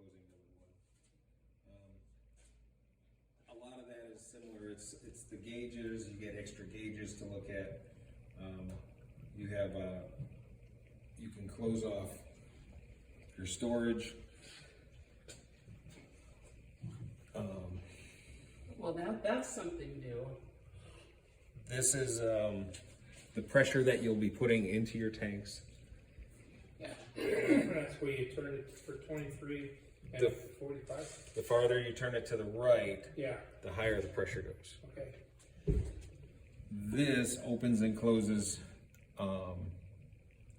closing number one. A lot of that is similar. It's the gauges. You get extra gauges to look at. You have you can close off your storage. Well, that's something new. This is the pressure that you'll be putting into your tanks. Yeah. That's where you turn it for 23 and 45. The farther you turn it to the right, Yeah, the higher the pressure goes. okay. This opens and closes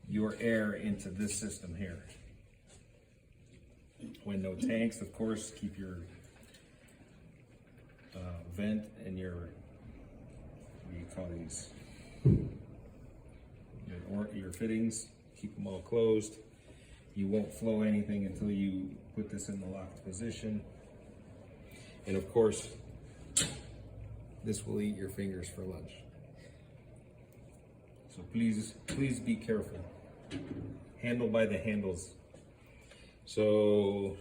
your air into this system here. When no tanks, of course, keep your vent and your, what do you call these? Your fittings, keep them all closed. You won't flow anything until you put this in the locked position. And of course, this will eat your fingers for lunch. So please be careful. Handle by the handles. So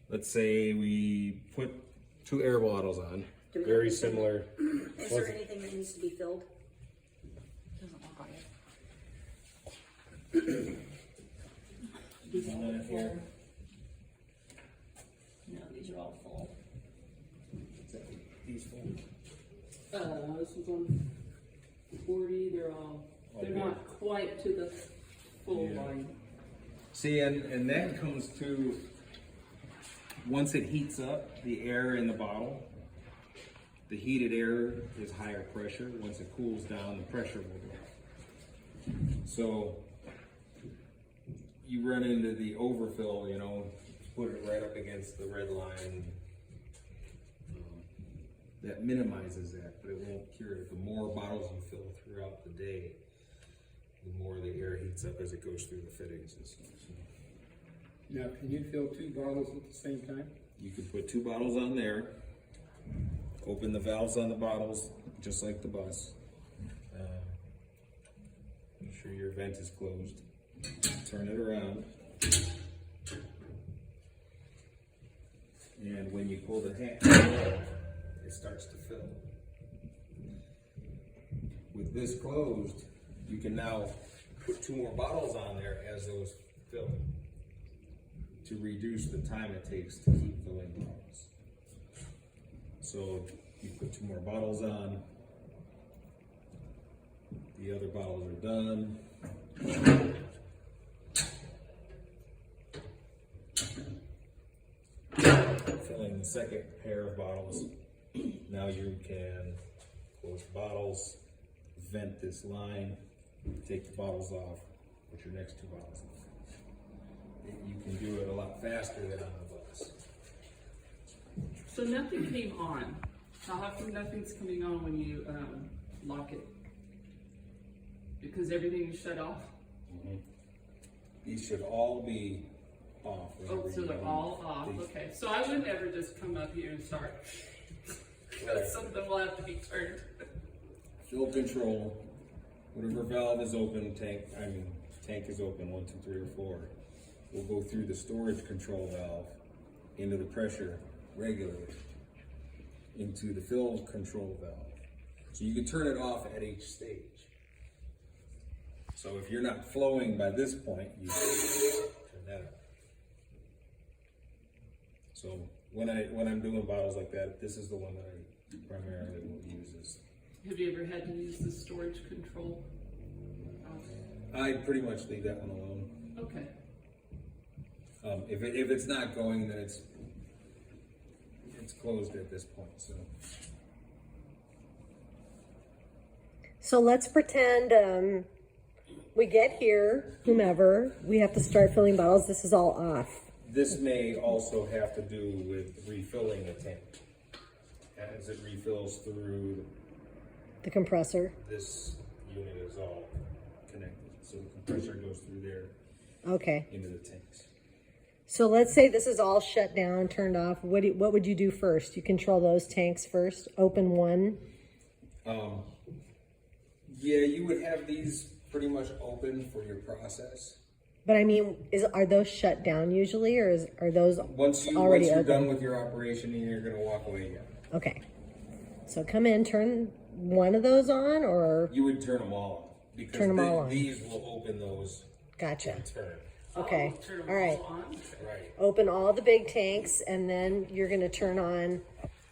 let's say we put 2 air bottles on, very similar. Is there anything that needs to be filled? Doesn't look like it. These are all Here. full. No, these are all full. These four. This is on 40. They're not quite to the full Yeah. line. See, and that comes to, once it heats up, the air in the bottle, the heated air is higher pressure. Once it cools down, the pressure will drop. So you run into the overfill, you know, put it right up against the red line. That minimizes that, but it won't cure it. The more bottles you fill throughout the day, the more the air heats up as it goes through the fittings and stuff. So Now, can you fill 2 bottles at the same time? you can put 2 bottles on there, open the valves on the bottles, just like the bus. Make sure your vent is closed. Turn it around. And when you pull the handle, it starts to fill. With this closed, you can now put 2 more bottles on there as those fill, to reduce the time it takes to keep filling bottles. So you put 2 more bottles on, the other bottles are done. Filling the second pair of bottles. Now you can close the bottles, vent this line, take the bottles off, put your next 2 bottles on. You can do it a lot faster than on the bus. So nothing came on. How come nothing's coming on when you lock it? Because everything's shut off? These should all be off. Oh, whenever so you they're leave all off, these. okay. So I wouldn't ever just come up here and start. Right. Something will have to be turned. Fill control, whatever valve is open, tank is open, 1, 2, 3, or 4. We'll go through the storage control valve into the pressure regularly, into the fill control valve. So you can turn it off at each stage. So if you're not flowing by this point, you turn that up. So when I'm doing bottles like that, this is the one that I primarily will use. Have you ever had to use the storage control? I pretty much leave that one alone. Okay. If it's not going, then it's closed at this point. So let's pretend we get here, whomever, we have to start filling bottles. This is all off. This may also have to do with refilling the tank. As it refills through, The compressor. this unit is all connected. So the compressor goes through there Okay. into the tanks. So let's say this is all shut down, turned off. What would you do first? You control those tanks first. Open one. Yeah, you would have these pretty much open for your process. But I mean, are those shut down usually, or are those Once already you're open? done with your operation and you're gonna walk away, yeah. Okay. So come in, turn one of those on, or You would turn them all on. Because Turn 'em all on. these will open those gotcha. in turn. Okay. Oh, turn 'em All right. on. Right. Open all the big tanks, and then you're gonna turn on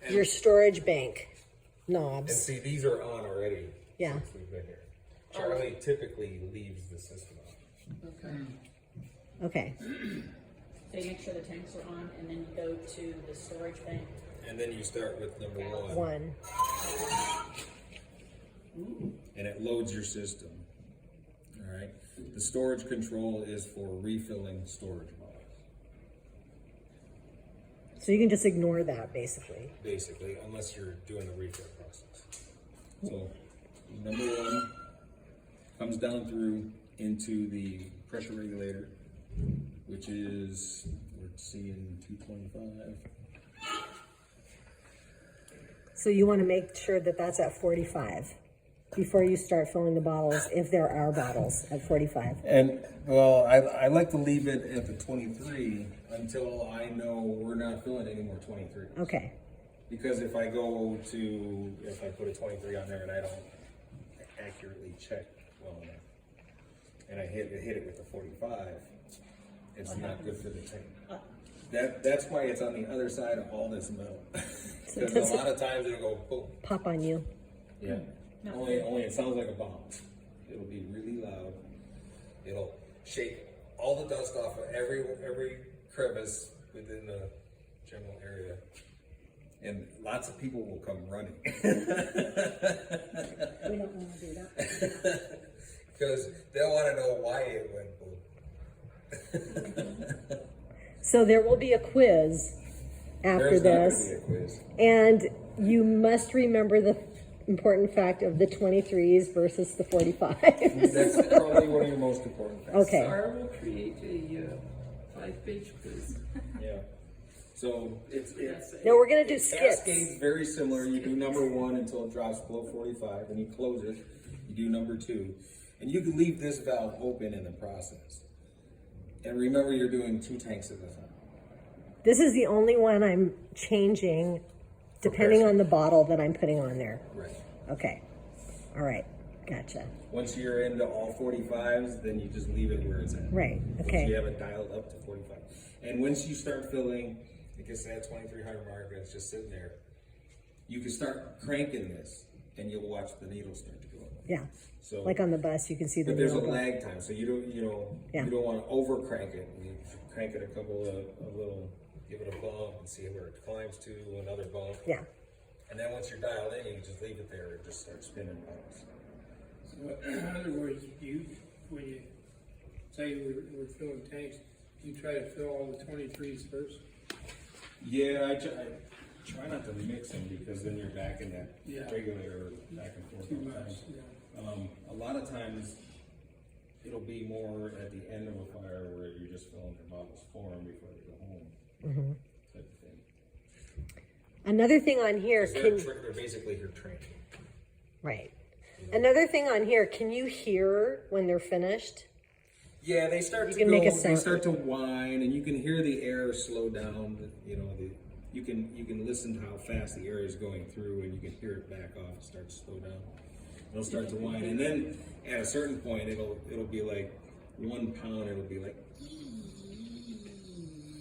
your storage bank And knobs. see, these are on already. Yeah. Since we've been here. Charlie typically leaves the system on. Okay. Okay. So you make sure the tanks are on, and then you go to the storage bank. And then you start with number one. One. And it loads your system. All right. The storage control is for refilling storage bottles, So you can just ignore that, basically. basically, unless you're doing the refill process. So number one comes down through into the pressure regulator, which is, we're seeing 225. So you want to make sure that that's at 45 before you start filling the bottles, if there are bottles at 45. And well, I like to leave it at the 23 until I know we're not filling any more 23. Okay. Because if I put a 23 on there and I don't accurately check well enough, and I hit it with the 45, it's not good for the tank. That's why it's on the other side of all this metal. Because a lot of times it'll go boom. Pop on you. Yeah. Only it sounds like a bomb. It'll be really loud. It'll shake all the dust off of every crevice within the general area. And lots of people will come running. We don't want to do that. Because they'll want to know why it went boom. So there will be a quiz after There's not going this. to be a quiz. And you must remember the important fact of the 23s versus the 45s. That's probably one of your most important facts. Okay. Sarah will create a 5-page quiz. Yeah. So it's No, we're going to do skits. Cascade's very similar. You do number one until it drops below 45, and you close it. You do number two, and you can leave this valve open in the process. And remember, you're doing 2 tanks at a time. This is the only one I'm changing depending pressure. on the bottle that I'm putting on there. Right. Okay. All right. Gotcha. Once you're into all 45s, then you just leave it where it's at. Right. Once Okay. you have it dialed up to 45. And once you start filling, it gets to that 2300 mark and it's just sitting there, you can start cranking this and you'll watch the needle start to go up. Yeah. So, Like on the bus, you can see the but there's a needle go. lag time, so you don't Yeah. want to over crank it. You crank it a little, give it a bump and see where it climbs to, another bump. Yeah. And then once you're dialed in, you can just leave it there and just start spinning bottles. So, in other words, when you say we're filling tanks, you try to fill all the 23s first? Yeah, I try not to mix them because then you're back in that Yeah. regulator back and forth. Too all the much, time. yeah. A lot of times it'll be more at the end of a fire where you're just filling their bottles for them before they go home. Type of thing. Another thing on here, 'Cause they're basically your training. right. Another thing on here, can you hear when they're finished? Yeah, they start You to can go, make a they sound. start to whine, and you can hear the air slow down. You can listen to how fast the air is going through, and you can hear it back off and start to slow down. It'll start to whine, and then at a certain point, it'll be like 1 pound. It'll be like,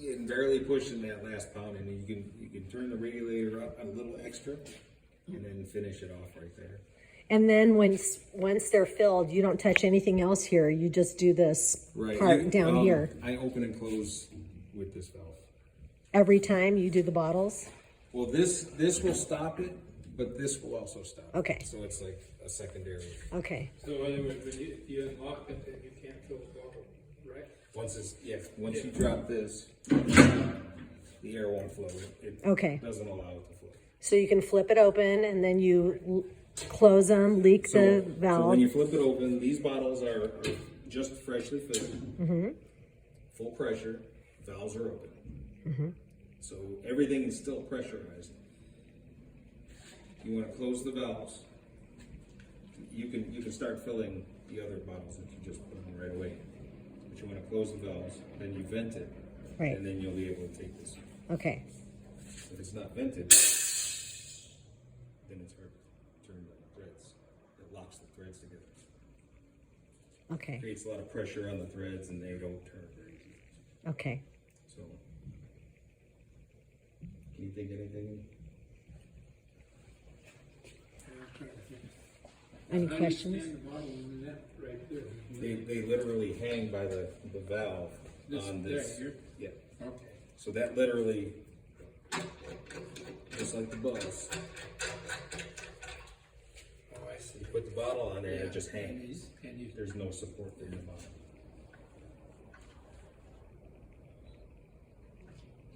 and barely pushing that last pound, and you can turn the regulator up a little extra, and then finish it off right there. And then once they're filled, you don't touch anything else here. You just do this Right part down here. I open and close with this valve. Every time you do the bottles? Well, this will stop it, but this will also stop it. Okay. So it's like a secondary. Okay. So in other words, if you unlock it, then you can't fill the bottle, right? Once you drop this, the air won't flow. It Okay. doesn't allow it to flow. So you can flip it open and then you close them, leak the So valve. when you flip it open, these bottles are just freshly filled, full pressure, valves are open. So everything is still pressurized. You want to close the valves. You you can start filling the other bottles that you just put on right away. But you wanna close the valves, then you vent it, Right. and then you'll be able to take this. Okay, If it's not vented, then it's hard to turn the threads. It locks the threads together. okay, Creates a lot of pressure on the threads and they don't turn very easy. okay. So, can you think of anything? I'm trying to think. Any How do you questions? stand the bottle in that right there? They literally hang by the valve on this. Here? Yeah, Okay. so that literally, just like the bus, Oh, I see. you put the bottle on there and Yeah, it just hangs. And you, There's no support in the bottom.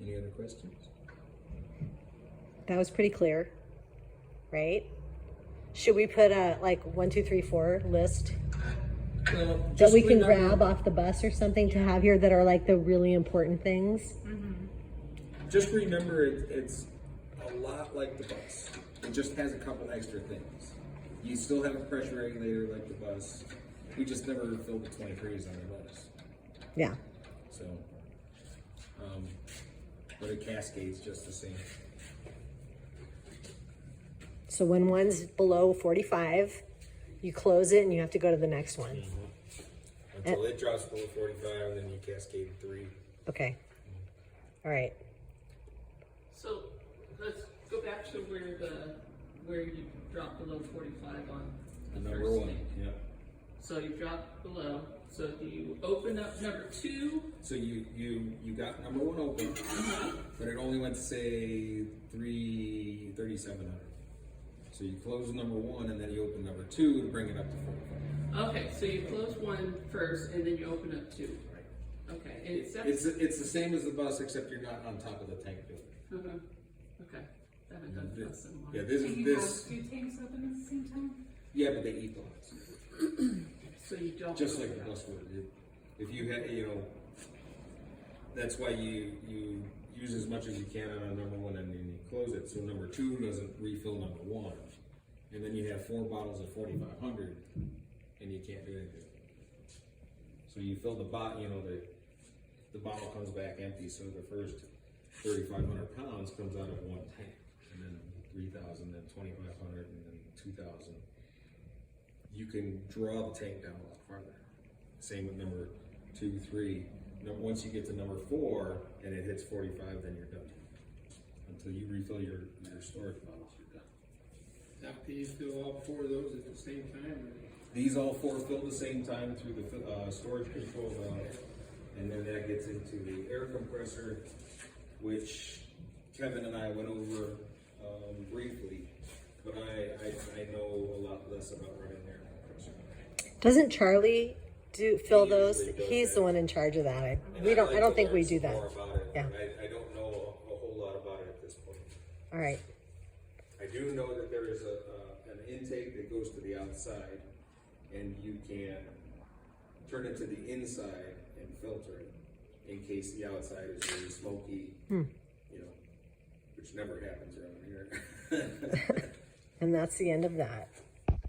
Any other questions? That was pretty clear, right? Should we put a like 1, 2, 3, 4 list Well, that we can grab off the bus or something to have here that are like the really important things? Just remember, it's a lot like the bus. It just has a couple extra things. You still have a pressure regulator like the bus. We just never filled the 23s on the bus. Yeah. So, but it cascades just the same. So when one's below 45, you close it and you have to go to the next one. Until it drops below 45, then you cascade 3. Okay. All right. So let's go back to where you drop below 45 on the Number first 1, tank. yeah. So you drop below. So do you open up number 2? So you got number 1 open, but it only went to say 3,700. So you close number 1 and then you open number 2 to bring it up to 45. Okay, so you close one first and then you open up 2. Okay, and It's the same as the bus, except you're not on top of the tank building. Okay, I haven't done bus in a while. Yeah, this So is you this. have 2 tanks open at the same time? Yeah, but they eat lots, So you don't. just like the bus would. If you had, that's why you use as much as you can on a number 1 and then you close it, so number 2 doesn't refill number 1, and then you have 4 bottles of 4,500, and you can't do anything. So you fill the bottle, the bottle comes back empty, so the first 3,500 pounds comes out of 1 tank, and then 3,000, then 2,500, and then 2,000. You can draw the tank down a lot farther. Same with number 2, 3. Once you get to number 4 and it hits 45, then you're done. Until you refill your storage bottles, you're done. now, can you fill all 4 of those at the same time? Or? These all 4 fill the same time through the storage control valve, and then that gets into the air compressor, which Kevin and I went over briefly, but I know a lot less about running air compressor. Doesn't Charlie fill He those? usually does He's that. the one in charge of that. And I I'd like don't to think we learn do some that. more about it, Yeah. but I don't know a whole lot about it at this point. All right. I do know that there is an intake that goes to the outside, and you can turn it to the inside and filter it in case the outside is really smoky, which never happens around here. And that's the end of that.